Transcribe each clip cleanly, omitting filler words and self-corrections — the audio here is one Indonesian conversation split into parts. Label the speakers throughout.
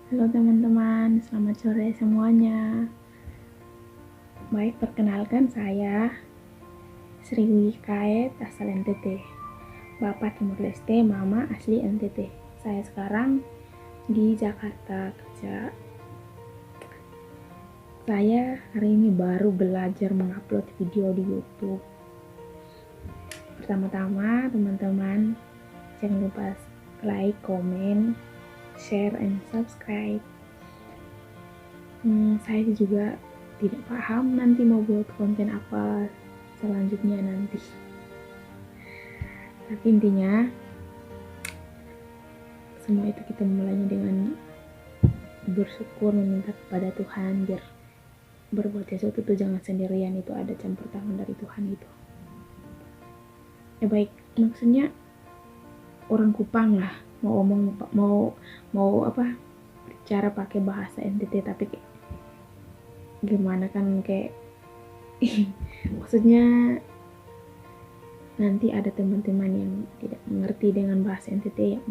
Speaker 1: Halo teman-teman, selamat sore semuanya. Baik, perkenalkan saya Sri Wikaet asal NTT. Bapak Timur Leste, Mama asli NTT. Saya sekarang di Jakarta kerja. Saya hari ini baru belajar mengupload video di YouTube. Pertama-tama teman-teman jangan lupa like, comment, share, and subscribe. Saya juga tidak paham nanti mau buat konten apa selanjutnya nanti. Tapi intinya semua itu kita mulainya dengan bersyukur, meminta kepada Tuhan biar berbuat sesuatu itu jangan sendirian, itu ada campur tangan dari Tuhan gitu. Ya baik, maksudnya orang Kupang lah mau ngomong mau apa bicara pakai bahasa NTT tapi kayak gimana kan kayak maksudnya nanti ada teman-teman yang tidak mengerti dengan bahasa NTT yang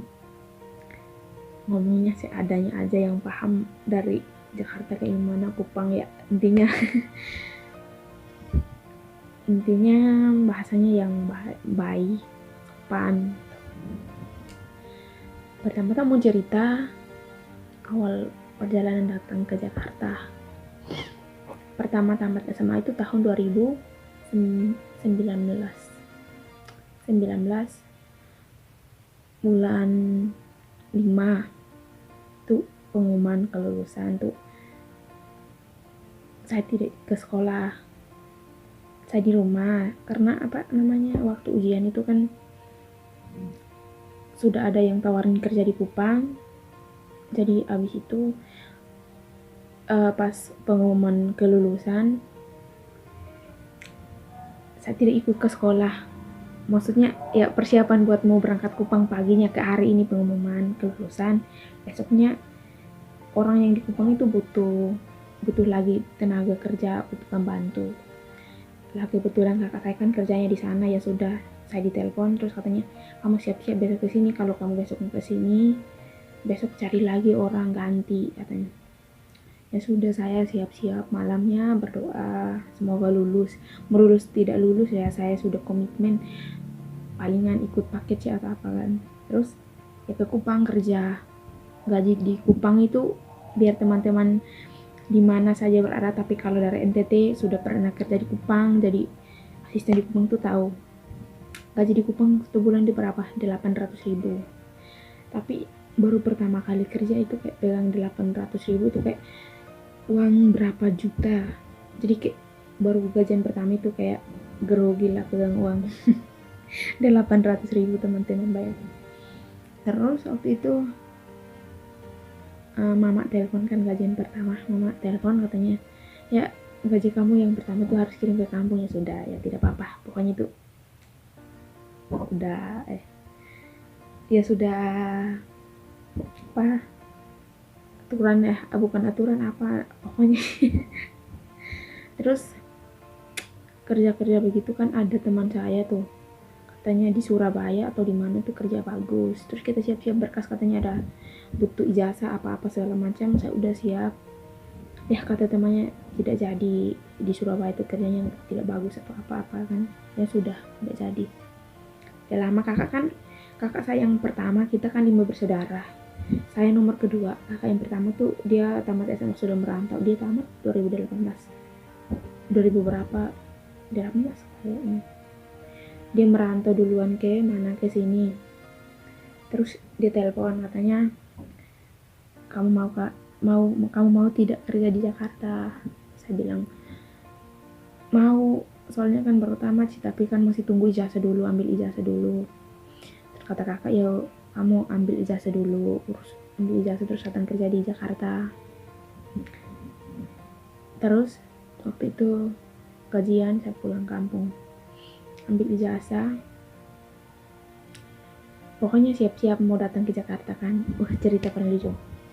Speaker 1: ngomongnya seadanya aja, yang paham dari Jakarta kayak gimana, Kupang ya intinya intinya bahasanya yang baik, sopan. Pertama-tama mau cerita awal perjalanan datang ke Jakarta. Pertama tamat SMA itu tahun 2019 bulan 5 tuh pengumuman kelulusan tuh. Saya tidak ke sekolah, saya di rumah karena waktu ujian itu kan sudah ada yang tawarin kerja di Kupang. Jadi abis itu pas pengumuman kelulusan saya tidak ikut ke sekolah. Maksudnya ya persiapan buat mau berangkat Kupang paginya ke hari ini pengumuman kelulusan, besoknya orang yang di Kupang itu butuh lagi tenaga kerja, butuh pembantu. Lah kebetulan kakak saya kan kerjanya di sana, ya sudah saya ditelepon terus katanya kamu siap-siap besok ke sini, kalau kamu besok ke sini besok cari lagi orang ganti katanya. Ya sudah, saya siap-siap, malamnya berdoa semoga lulus. Tidak lulus ya saya sudah komitmen palingan ikut paket sih atau apa kan. Terus ya ke Kupang kerja. Gaji di Kupang itu biar teman-teman di mana saja berada, tapi kalau dari NTT sudah pernah kerja di Kupang jadi asisten di Kupang tuh tahu gaji di Kupang satu bulan itu berapa, 800.000. Tapi baru pertama kali kerja itu kayak pegang 800.000 itu kayak uang berapa juta. Jadi kayak baru gajian pertama itu kayak grogi lah pegang uang 800.000 teman-teman bayar. Terus waktu itu mama telepon kan gajian pertama, mama telepon katanya ya gaji kamu yang pertama tuh harus kirim ke kampung. Ya sudah, ya tidak apa-apa, pokoknya itu udah ya sudah apa aturan ya, bukan aturan apa pokoknya. Terus kerja begitu kan ada teman saya tuh katanya di Surabaya atau di mana tuh kerja bagus. Terus kita siap-siap berkas, katanya ada butuh ijazah apa-apa segala macam. Saya udah siap, ya kata temannya tidak jadi, di Surabaya itu kerjanya tidak bagus atau apa-apa kan. Ya sudah, tidak jadi. Ya lama kakak saya yang pertama, kita kan 5 bersaudara, saya nomor kedua. Kakak yang pertama tuh dia tamat SMA sudah merantau, dia tamat 2018 2000 berapa 18 kayaknya. Dia merantau duluan ke mana, ke sini. Terus dia telepon katanya kamu mau tidak kerja di Jakarta. Saya bilang mau, soalnya kan baru tamat sih, tapi kan masih tunggu ijazah dulu, ambil ijazah dulu. Terus kata kakak ya kamu ambil ijazah dulu, ambil ijazah terus datang kerja di Jakarta. Terus waktu itu gajian saya pulang kampung, ambil ijazah, pokoknya siap-siap mau datang ke Jakarta kan. Cerita pernah di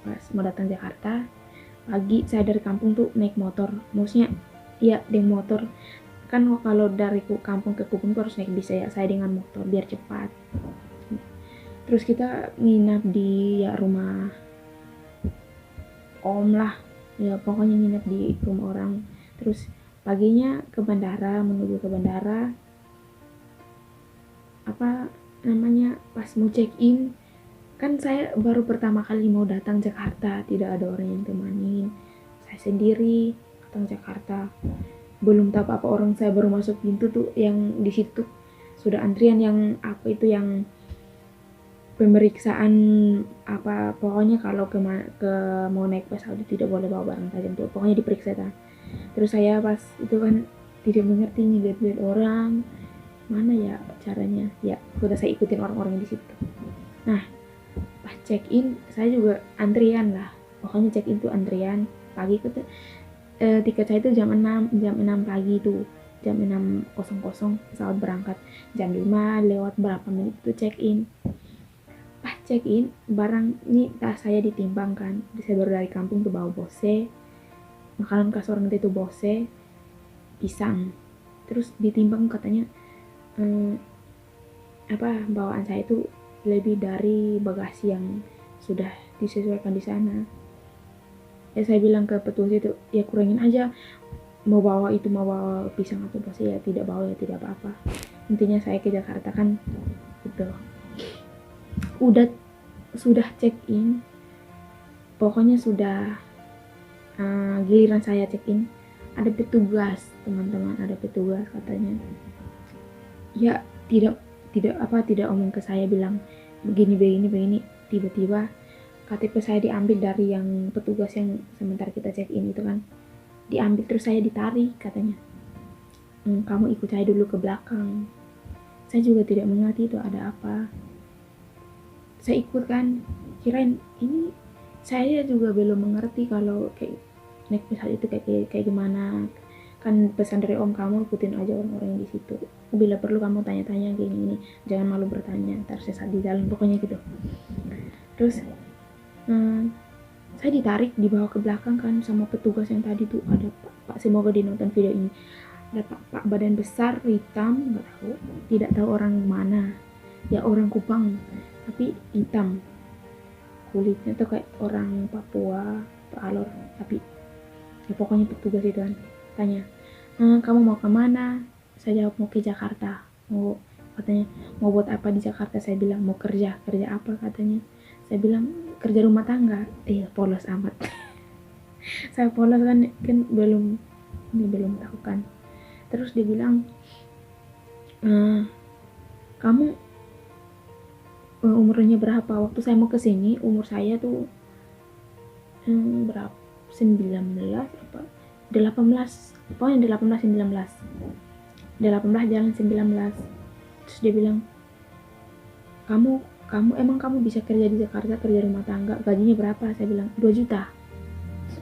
Speaker 1: pas mau datang Jakarta pagi, saya dari kampung tuh naik motor, maksudnya ya naik motor kan, kalau dari kampung ke Kupang tuh harus naik bis ya, saya dengan motor biar cepat. Terus kita nginap di ya rumah om lah, ya pokoknya nginep di rumah orang. Terus paginya ke bandara, menuju ke bandara, apa namanya, pas mau check in, kan saya baru pertama kali mau datang Jakarta, tidak ada orang yang temanin, saya sendiri datang Jakarta, belum tahu apa orang, saya baru masuk pintu tuh yang di situ sudah antrian yang apa itu, yang pemeriksaan apa, pokoknya kalau ke mau naik pesawat itu tidak boleh bawa barang tajam tuh, pokoknya diperiksa kan. Terus saya pas itu kan tidak mengerti nih, lihat-lihat orang, mana ya caranya, ya udah saya ikutin orang-orang di situ. Nah pas check in saya juga antrian lah, pokoknya check in tuh antrian pagi ke tiket saya itu jam 6 pagi tuh, jam 6.00 pesawat berangkat, jam 5 lewat berapa menit itu check in. Pas check in barang ini, tas saya ditimbang kan, saya baru dari kampung tuh bawa bose, makanan khas orang itu bose, pisang, terus ditimbang katanya bawaan saya itu lebih dari bagasi yang sudah disesuaikan di sana. Ya saya bilang ke petugas itu, ya kurangin aja, mau bawa pisang atau bose ya tidak bawa, ya tidak apa-apa, intinya saya ke Jakarta kan gitu. Sudah check in, pokoknya sudah giliran saya check in, ada petugas teman-teman, ada petugas katanya, ya tidak omong ke saya bilang begini, tiba-tiba KTP saya diambil dari yang petugas yang sementara kita check in itu kan, diambil, terus saya ditarik katanya, kamu ikut saya dulu ke belakang. Saya juga tidak mengerti itu ada apa, saya ikut kan, kirain ini, saya juga belum mengerti kalau kayak naik pesawat itu kayak gimana kan, pesan dari om, kamu ikutin aja orang-orang yang di situ, bila perlu kamu tanya-tanya gini, jangan malu bertanya, ntar sesat di jalan, pokoknya gitu. Terus saya ditarik, dibawa ke belakang kan sama petugas yang tadi tuh, ada pak semoga dinonton video ini, ada pak badan besar hitam, nggak tahu, tidak tahu orang mana, ya orang Kupang tapi hitam kulitnya tuh kayak orang Papua atau Alor, tapi ya pokoknya petugas itu kan tanya, kamu mau kemana? Saya jawab mau ke Jakarta. Katanya mau buat apa di Jakarta? Saya bilang mau kerja apa katanya. Saya bilang kerja rumah tangga. Polos amat. Saya polos kan belum tahu kan. Terus dia bilang, kamu umurnya berapa? Waktu saya mau kesini umur saya tuh berapa? 19 apa? 18, pokoknya 18 jalan 19. Terus dia bilang, kamu emang kamu bisa kerja di Jakarta, kerja rumah tangga, gajinya berapa? Saya bilang 2 juta.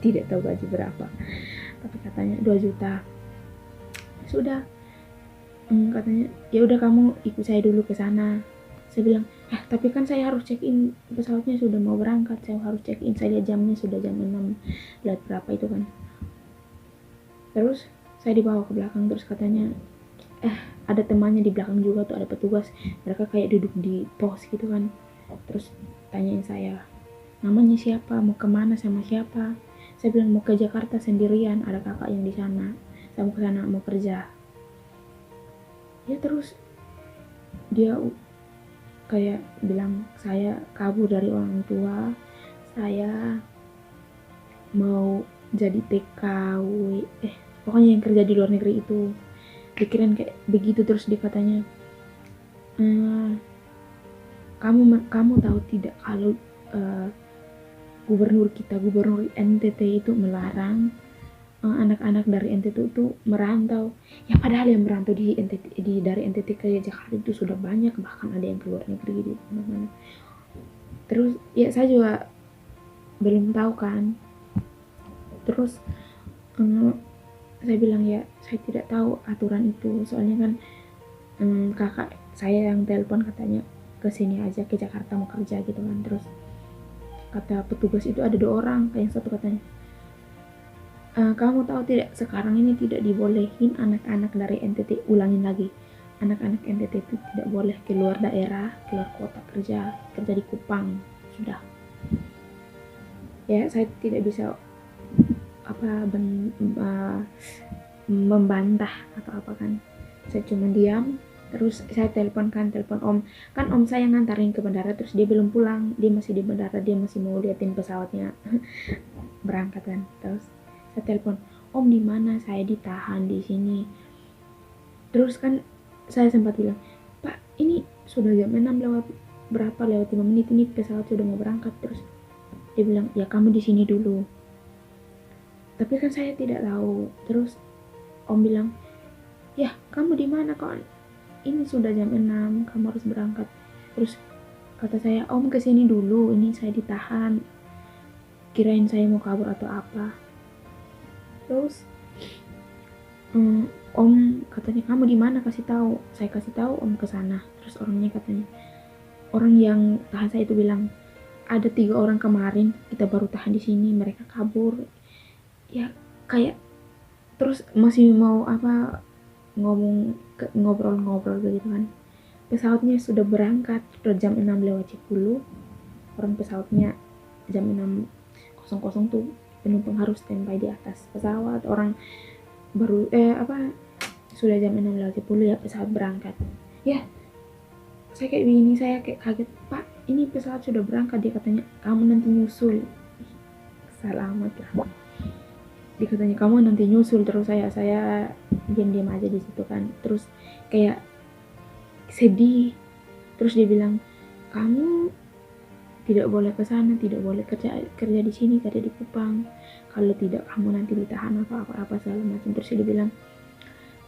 Speaker 1: Tidak tahu gaji berapa, tapi katanya 2 juta. Sudah, katanya ya udah kamu ikut saya dulu ke sana. Saya bilang, tapi kan saya harus check in, pesawatnya sudah mau berangkat, saya harus check in, saya lihat jamnya sudah jam 6, lihat berapa itu kan. Terus saya dibawa ke belakang, terus katanya ada temannya di belakang juga tuh, ada petugas, mereka kayak duduk di pos gitu kan. Terus tanyain saya, namanya siapa, mau kemana, sama siapa. Saya bilang mau ke Jakarta sendirian, ada kakak yang di sana, saya mau ke sana mau kerja. Ya terus dia kayak bilang saya kabur dari orang tua, saya mau jadi TKW, pokoknya yang kerja di luar negeri itu, pikiran kayak begitu. Terus dia katanya, kamu tahu tidak kalau gubernur NTT itu melarang anak-anak dari NTT itu merantau. Ya padahal yang merantau di NTT, dari NTT ke Jakarta itu sudah banyak, bahkan ada yang keluar negeri di mana-mana. Terus ya saya juga belum tahu kan. Terus saya bilang ya saya tidak tahu aturan itu, soalnya kan kakak saya yang telepon katanya kesini aja ke Jakarta mau kerja gitu kan. Terus kata petugas itu ada 2 orang, yang satu katanya, kamu tahu tidak, sekarang ini tidak dibolehin anak-anak dari NTT, ulangin lagi, anak-anak NTT itu tidak boleh keluar daerah, keluar kota, kerja di Kupang. Sudah. Ya saya tidak bisa membantah atau apa kan, saya cuma diam. Terus saya telepon om, kan om saya ngantarin ke bandara, terus dia belum pulang, dia masih di bandara, dia masih mau liatin pesawatnya berangkat kan. Terus saya telepon, om di mana, saya ditahan di sini. Terus kan saya sempat bilang, pak ini sudah jam 6 lewat berapa, lewat 5 menit ini pesawat sudah mau berangkat. Terus dia bilang, ya kamu di sini dulu. Tapi kan saya tidak tahu. Terus om bilang, ya kamu di mana kok, ini sudah jam 6, kamu harus berangkat. Terus kata saya, om kesini dulu, ini saya ditahan, kirain saya mau kabur atau apa. Terus om katanya, kamu di mana, kasih tahu. Saya kasih tahu om ke sana. Terus orangnya katanya, orang yang tahan saya itu bilang, ada 3 orang kemarin kita baru tahan di sini, mereka kabur. Ya kayak, terus masih mau ngobrol begitu kan. Pesawatnya sudah berangkat, sudah jam 6 lewat 10. Orang pesawatnya jam 6.00 tuh penumpang harus standby di atas pesawat. Orang baru sudah jam 6 lewat 10 ya pesawat berangkat. Ya saya kayak begini, saya kayak kaget, pak ini pesawat sudah berangkat. Dia katanya, kamu nanti nyusul. Selamat lah, dia katanya kamu nanti nyusul. Terus saya diam aja di situ kan. Terus kayak sedih. Terus dia bilang, kamu tidak boleh ke sana, tidak boleh kerja di sini, kerja di Kupang. Kalau tidak kamu nanti ditahan apa segala macam. Terus dia bilang,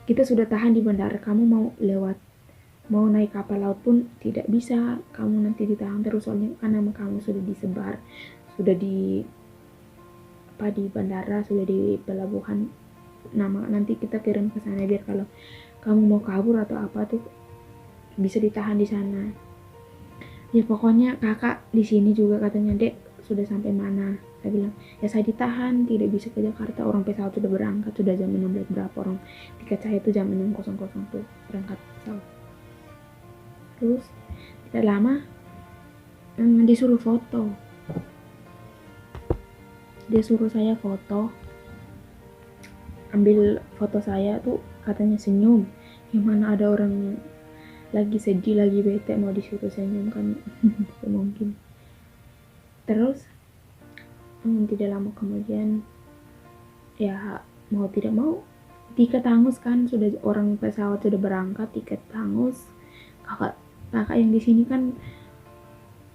Speaker 1: kita sudah tahan di bandara, kamu mau naik kapal laut pun tidak bisa, kamu nanti ditahan terus, soalnya kan nama kamu sudah disebar, sudah di bandara, sudah di pelabuhan, nama nanti kita kirim ke sana, biar kalau kamu mau kabur atau apa tuh bisa ditahan di sana. Ya pokoknya kakak di sini juga katanya, dek sudah sampai mana? Saya bilang, ya saya ditahan, tidak bisa ke Jakarta, orang pesawat sudah berangkat, sudah jam 6 berapa, orang tiket saya itu jam 6.00 tuh berangkat pesawat. Terus tidak lama disuruh foto, dia suruh saya foto, ambil foto saya tuh katanya senyum. Gimana ada orang lagi sedih, lagi bete mau disuruh senyum kan? Tidak mungkin. Terus tidak lama kemudian, ya mau tidak mau tiket hangus kan, sudah orang pesawat sudah berangkat, tiket hangus. Kakak yang di sini kan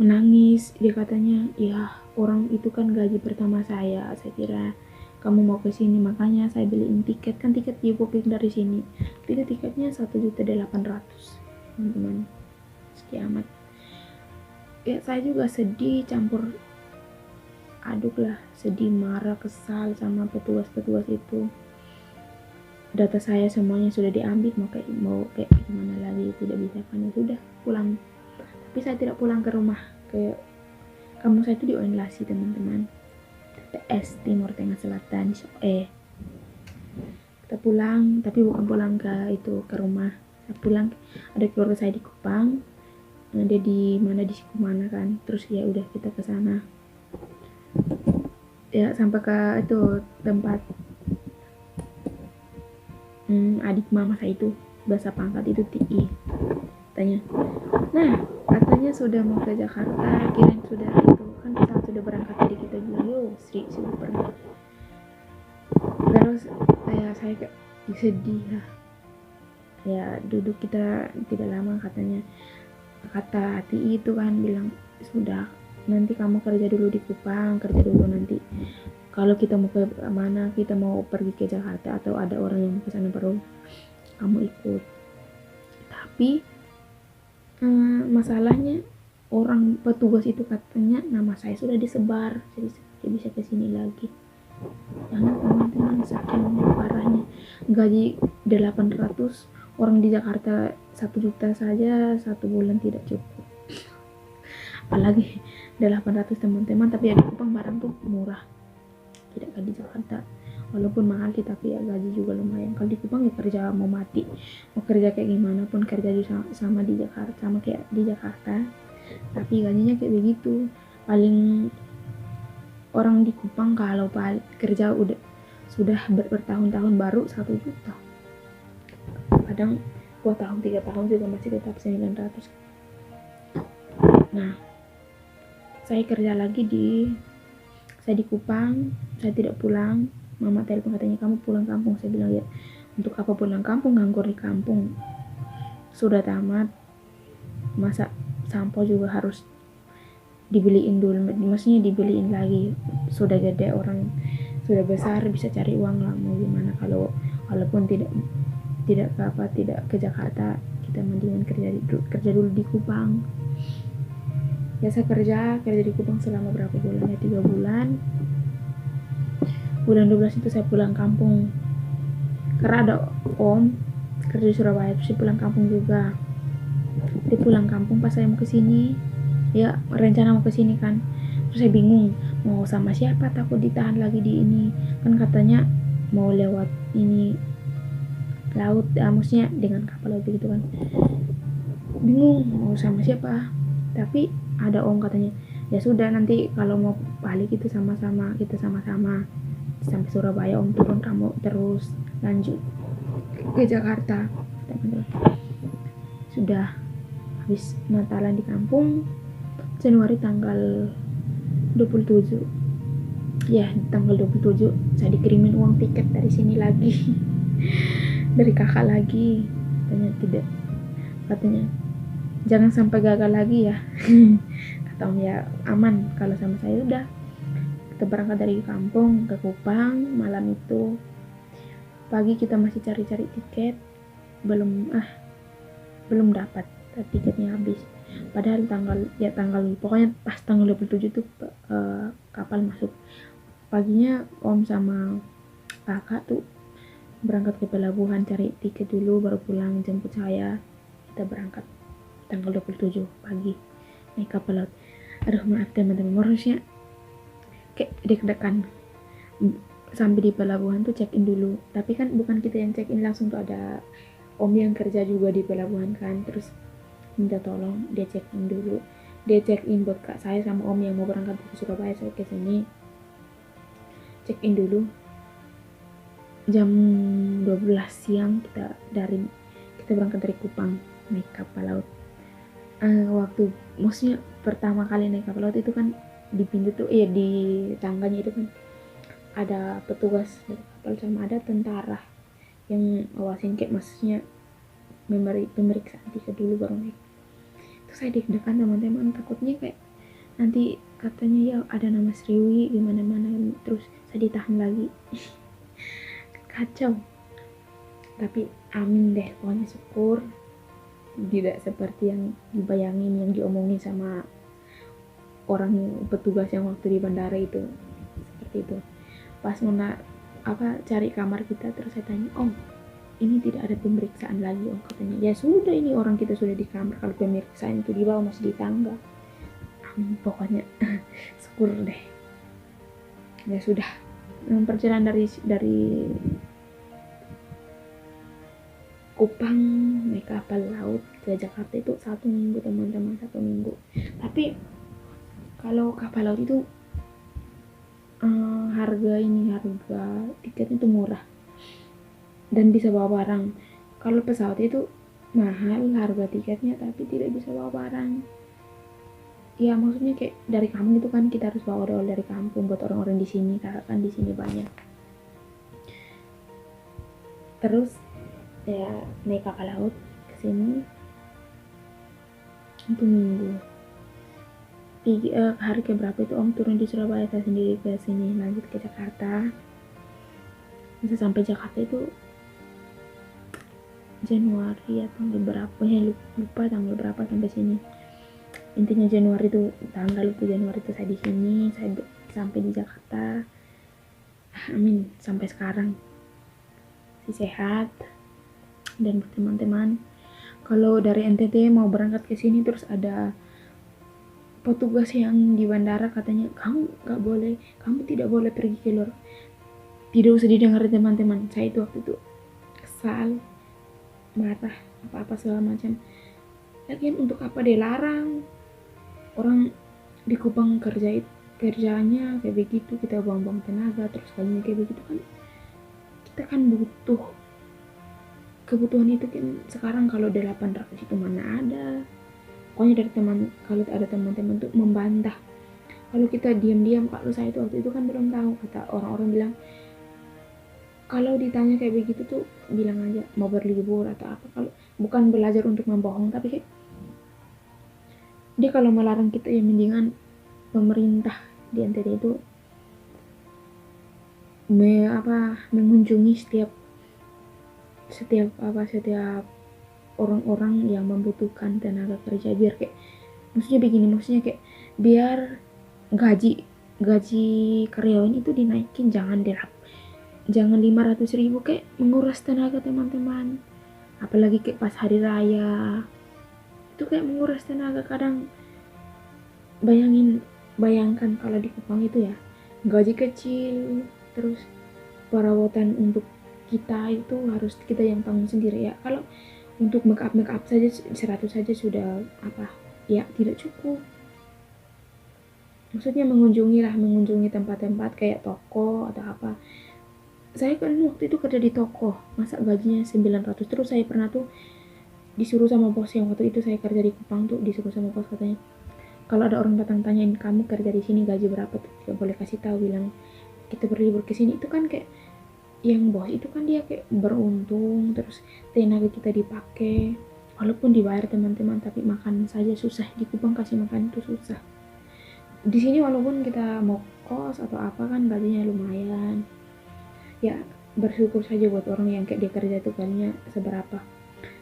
Speaker 1: menangis. Dia katanya, ya orang itu kan gaji pertama saya kira kamu mau ke sini, makanya saya beliin tiket. Kan tiket di booking dari sini, itu tiketnya 1.800.000 teman-teman. Sekiamat. Ya saya juga sedih, campur aduk lah, sedih, marah, kesal sama petugas itu. Data saya semuanya sudah diambil, mau kayak gimana lagi, tidak bisa kan. Ya sudah pulang. Tapi saya tidak pulang ke rumah, ke kampung saya itu di Oenlasi teman-teman, TPS Timur Tengah Selatan. Kita pulang, tapi bukan pulang ke rumah. Saya pulang, ada keluarga saya di Kupang, ada di Sikumana kan. Terus ya udah kita ke sana. Ya sampai ke itu tempat adik mama saya itu, bahasa pangkat itu TI. Tanya, nah katanya sudah mau ke Jakarta, kirain sudah itu kan pesawat sudah berangkat. Jadi kita bilang, yo Sri super. Terus saya kayak sedih lah. Ya duduk kita tidak lama, kata TI itu kan bilang, sudah nanti kamu kerja dulu di Kupang, kerja dulu, nanti kalau kita mau ke mana, kita mau pergi ke Jakarta atau ada orang yang ke sana baru kamu ikut. Tapi masalahnya orang petugas itu katanya nama saya sudah disebar, jadi saya bisa ke sini lagi. Jangan teman-teman, saking parahnya. Gaji 800, orang di Jakarta 1 juta saja 1 bulan tidak cukup, apalagi 800 teman-teman. Tapi ya di Kupang barang tuh murah, tidak kayak di Jakarta, walaupun mahal sih, tapi ya gaji juga lumayan. Kalau di Kupang ya kerja mau mati, mau kerja kayak gimana pun kerja sama di Jakarta, sama kayak di Jakarta, tapi gajinya kayak begitu. Paling orang di Kupang kalau kerja sudah bertahun-tahun baru 1 juta, kadang 2 tahun 3 tahun juga masih tetap 900. Nah, saya kerja lagi saya di Kupang, saya tidak pulang. Mama telepon katanya kamu pulang kampung. Saya bilang ya, untuk apa pulang kampung, nganggur di kampung. Sudah tamat, masa sampo juga harus dibeliin dulu, maksudnya dibeliin lagi. Sudah gede, orang sudah besar, bisa cari uang lah, mau gimana. Walaupun tidak ke Jakarta, kita mendingan kerja dulu di Kupang. Ya saya kerja di Kupang selama berapa bulan ya, 3 bulan. Bulan 12 itu saya pulang kampung karena ada om kerja di Surabaya, terus dia pulang kampung juga. Dia pulang kampung pas saya mau kesini, ya rencana mau kesini kan. Terus saya bingung mau sama siapa, takut ditahan lagi di ini kan, katanya mau lewat ini laut, maksudnya dengan kapal laut gitu kan. Bingung mau sama siapa, tapi ada om katanya ya sudah nanti kalau mau balik itu sama-sama, kita sama-sama sampai Surabaya, om turun, kamu terus lanjut ke Jakarta. Sudah habis Natalan di kampung, Januari tanggal 27 ya, tanggal 27 saya dikirimin uang tiket dari sini lagi dari kakak lagi, katanya jangan sampai gagal lagi ya atau ya aman kalau sama saya. Udah kita berangkat dari kampung ke Kupang. Malam itu, pagi kita masih cari-cari tiket, belum dapat, tiketnya habis. Padahal pokoknya pas tanggal 27 tuh kapal masuk. Paginya om sama kakak tuh berangkat ke pelabuhan cari tiket dulu, baru pulang jemput saya. Kita berangkat tanggal 27 pagi naik kapal laut. Aduh maaf teman-teman, harusnya kayak deg-degan. Sampai di pelabuhan tuh check in dulu, tapi kan bukan kita yang check in langsung, tuh ada om yang kerja juga di pelabuhan kan, terus minta tolong dia check in dulu. Dia check in buat kak saya sama om yang mau berangkat ke Surabaya, saya ke sini check in dulu. Jam 12 siang kita berangkat dari Kupang naik kapal laut. Waktu maksudnya pertama kali naik kapal laut itu kan di pintu tuh di tangganya itu kan ada petugas dari kapal sama ada tentara yang awasin, kayak maksudnya pemeriksaan tiket dulu baru naik. Itu saya deg-degan teman-teman, takutnya kayak nanti katanya ya ada nama Sriwi gimana-mana, terus saya ditahan lagi kacau. Tapi amin deh, pokoknya syukur tidak seperti yang dibayangin, yang diomongin sama orang petugas yang waktu di bandara itu, seperti itu. Pas mau cari kamar kita, terus saya tanya, om ini tidak ada pemeriksaan lagi om, katanya ya sudah, ini orang kita sudah di kamar, kalau pemeriksaan itu di bawah masih di tangga. Pokoknya syukur deh. Ya sudah, perjalanan dari Kupang naik kapal laut ke Jakarta itu 1 minggu teman-teman, 1 minggu. Tapi kalau kapal laut itu harga tiketnya itu murah dan bisa bawa barang. Kalau pesawat itu mahal harga tiketnya tapi tidak bisa bawa barang. Ya maksudnya kayak dari kampung itu kan kita harus bawa oleh dari kampung buat orang-orang di sini, karena kan di sini banyak. Terus ya naik kapal laut ke sini 1 minggu. Hari keberapa itu om turun di Surabaya, saya sendiri ke sini lanjut ke Jakarta. Bisa sampai Jakarta itu Januari atau tanggal berapa ya, lupa tanggal berapa sampai sini. Intinya Januari itu, tanggal itu Januari itu saya di sini, saya sampai di Jakarta. Amin, sampai sekarang masih sehat. Dan teman-teman, kalau dari NTT mau berangkat ke sini terus ada petugas yang di bandara katanya kamu tidak boleh pergi keluar. Tidak usah didengar teman-teman, saya itu waktu itu kesal, marah, apa-apa segala macam. Lagian untuk apa dia larang orang di Kupang kerja itu, kerjanya kayak begitu, kita buang-buang tenaga, terus gajinya kayak begitu kan, kita kan butuh. Kebutuhan itu kan sekarang kalau 800 itu mana ada. Pokoknya dari teman, kalau ada teman-teman tuh membantah. Kalau kita diam-diam, kalau saya itu waktu itu kan belum tahu, kata orang-orang bilang kalau ditanya kayak begitu tuh bilang aja mau berlibur atau apa, kalau bukan belajar untuk membohong, tapi kayak dia kalau melarang kita ya mendingan pemerintah di NTT itu mengunjungi setiap orang-orang yang membutuhkan tenaga kerja, biar kayak maksudnya kayak biar gaji gaji karyawan itu dinaikin, jangan 500.000, kayak menguras tenaga teman-teman, apalagi kayak pas hari raya itu kayak menguras tenaga. Kadang bayangkan kalau di Kupang itu ya gaji kecil, terus perawatan untuk kita itu harus kita yang tanggung sendiri ya. Kalau untuk make up saja 100 saja sudah ya tidak cukup. Maksudnya mengunjungi tempat-tempat kayak toko atau apa. Saya kan waktu itu kerja di toko, masa gajinya 900. Terus saya pernah tuh disuruh sama bos, yang waktu itu saya kerja di Kupang tuh disuruh sama bos, katanya kalau ada orang datang tanyain kamu kerja di sini gaji berapa tuh, tidak boleh kasih tahu, bilang kita berlibur ke sini. Itu kan kayak yang bos itu kan dia kayak beruntung, terus tenaga kita dipakai, walaupun dibayar teman-teman, tapi makan saja susah. Di Kupang kasih makan itu susah. Di sini walaupun kita mau kos atau apa kan gajinya lumayan ya, bersyukur saja buat orang yang kayak dia kerja itu gajinya seberapa.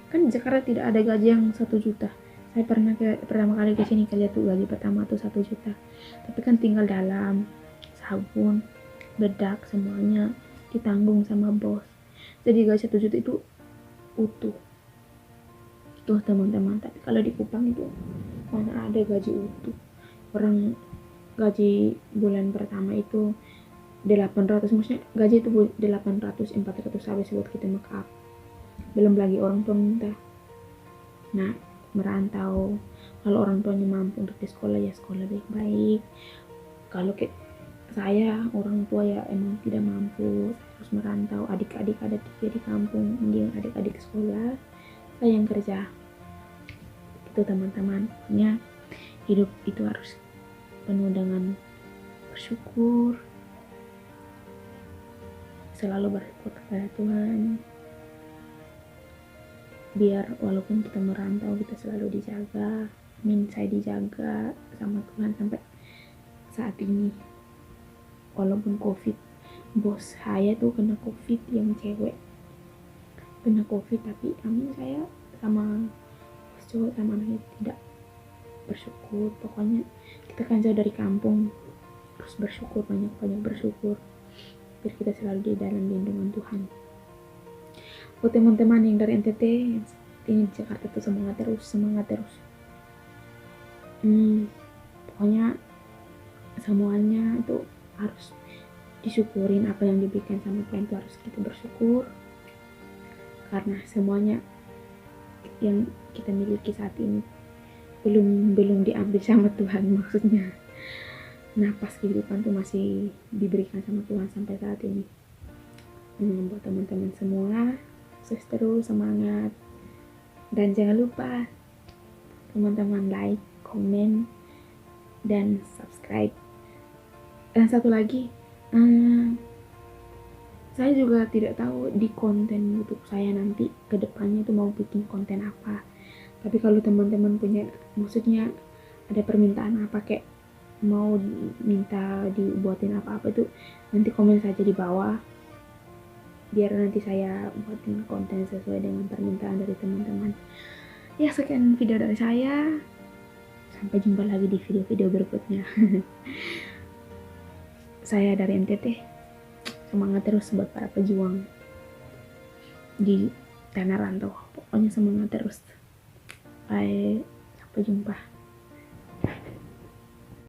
Speaker 1: Kan di Jakarta tidak ada gaji yang 1 juta. Saya pertama kali ke sini kerja tuh gaji pertama tuh 1 juta, tapi kan tinggal dalam, sabun, bedak, semuanya ditanggung sama bos. Jadi gaji 1 juta itu utuh tuh teman-teman. Tapi kalau di Kupang itu mana ada gaji utuh. Orang gaji bulan pertama itu 800, maksudnya gaji itu 800 400 habis buat kita make up, belum lagi orang tua minta. Nah, merantau, kalau orang tuanya mampu untuk di sekolah ya sekolah baik-baik. Kalau kayak saya orang tua ya emang tidak mampu, terus merantau, adik-adik ada 3 di kampung, mending adik-adik sekolah, saya yang kerja. Itu teman-teman, pokoknya hidup itu harus penuh dengan bersyukur, selalu bersyukur kepada Tuhan, biar walaupun kita merantau kita selalu dijaga. Saya dijaga sama Tuhan sampai saat ini. Walaupun COVID, bos saya tuh kena COVID, yang cewek kena COVID, tapi saya sama bos cowok sama anaknya tidak. Bersyukur, pokoknya kita kan jauh dari kampung, terus bersyukur, banyak-banyak bersyukur, biar kita selalu di dalam lindungan Tuhan. Buat teman-teman yang dari NTT ini di Jakarta tuh semangat terus. Pokoknya semuanya itu harus disyukurin, apa yang diberikan sama Tuhan itu harus kita bersyukur, karena semuanya yang kita miliki saat ini belum diambil sama Tuhan, maksudnya napas kehidupan tuh masih diberikan sama Tuhan sampai saat ini. Buat teman-teman semua, sukses terus, semangat, dan jangan lupa teman-teman like, komen, dan subscribe. Dan satu lagi, saya juga tidak tahu di konten YouTube saya nanti kedepannya itu mau bikin konten apa. Tapi kalau teman-teman punya, maksudnya ada permintaan apa, kayak mau minta dibuatin apa-apa, itu nanti komen saja di bawah, biar nanti saya buatin konten sesuai dengan permintaan dari teman-teman. Ya, sekian video dari saya. Sampai jumpa lagi di video-video berikutnya. Saya dari NTT. Semangat terus buat para pejuang di tanah rantau. Pokoknya semangat terus. Bye. Sampai jumpa.